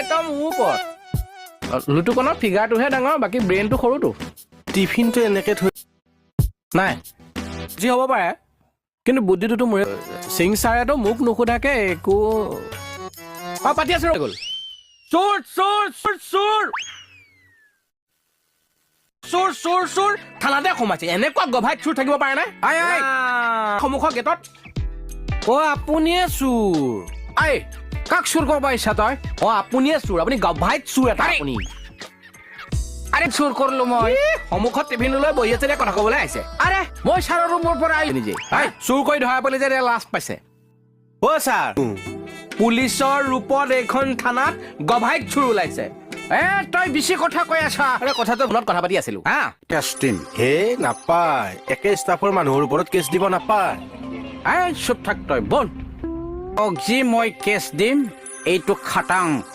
দায়িত্ব মোৰ ওপৰত লুটুকণৰ ফিগাৰটোহে ডাঙৰ বাকী ব্ৰেইনটো সৰুটো টিফিনটো এনেকে থৈ নাই যি হ'ব পাৰে কিন্তু বুদ্ধিটোতো মোৰে সিং ছাৰেতো মোক নুসুধাকে একো পাতি আছো গ'ল চোৰ চোৰ চোৰ চোৰ চোৰ চোৰ চোৰ থানাতে সোমাইছে এনেকুৱা গভাইত চোৰ থাকিব পাৰে নাই সন্মুখৰ গেটত আপুনিয়ে চোৰ কাক চুৰ কৰিব পাৰিছা তই আপুনিয়ে চুৰ আপুনি গভাইত চুৰ এটা আপুনি আৰে চুৰ কৰিলো মই সন্মুখত টিফিন লৈ বহি আছে কথা কবলৈ আহিছে আৰে মই ছাৰৰ ৰুমৰ পৰা আহিলো নিজে চুৰ কৰি ধৰা পেলাই যে লাজ পাইছে অ ছাৰ পুলিচৰ ৰূপত এইখন থানাত গভাইত চুৰ ওলাইছে তই বেছি কথা কৈ আছা আৰে কথাটো ফোনত কথা পাতি আছিলো কেষ্টিন হে নাপায় একে ষ্টাফৰ মানুহৰ ওপৰত কেছ দিব নাপায় চুপ থাক তই বল যি মই কেছ দিম এইটো খাটাং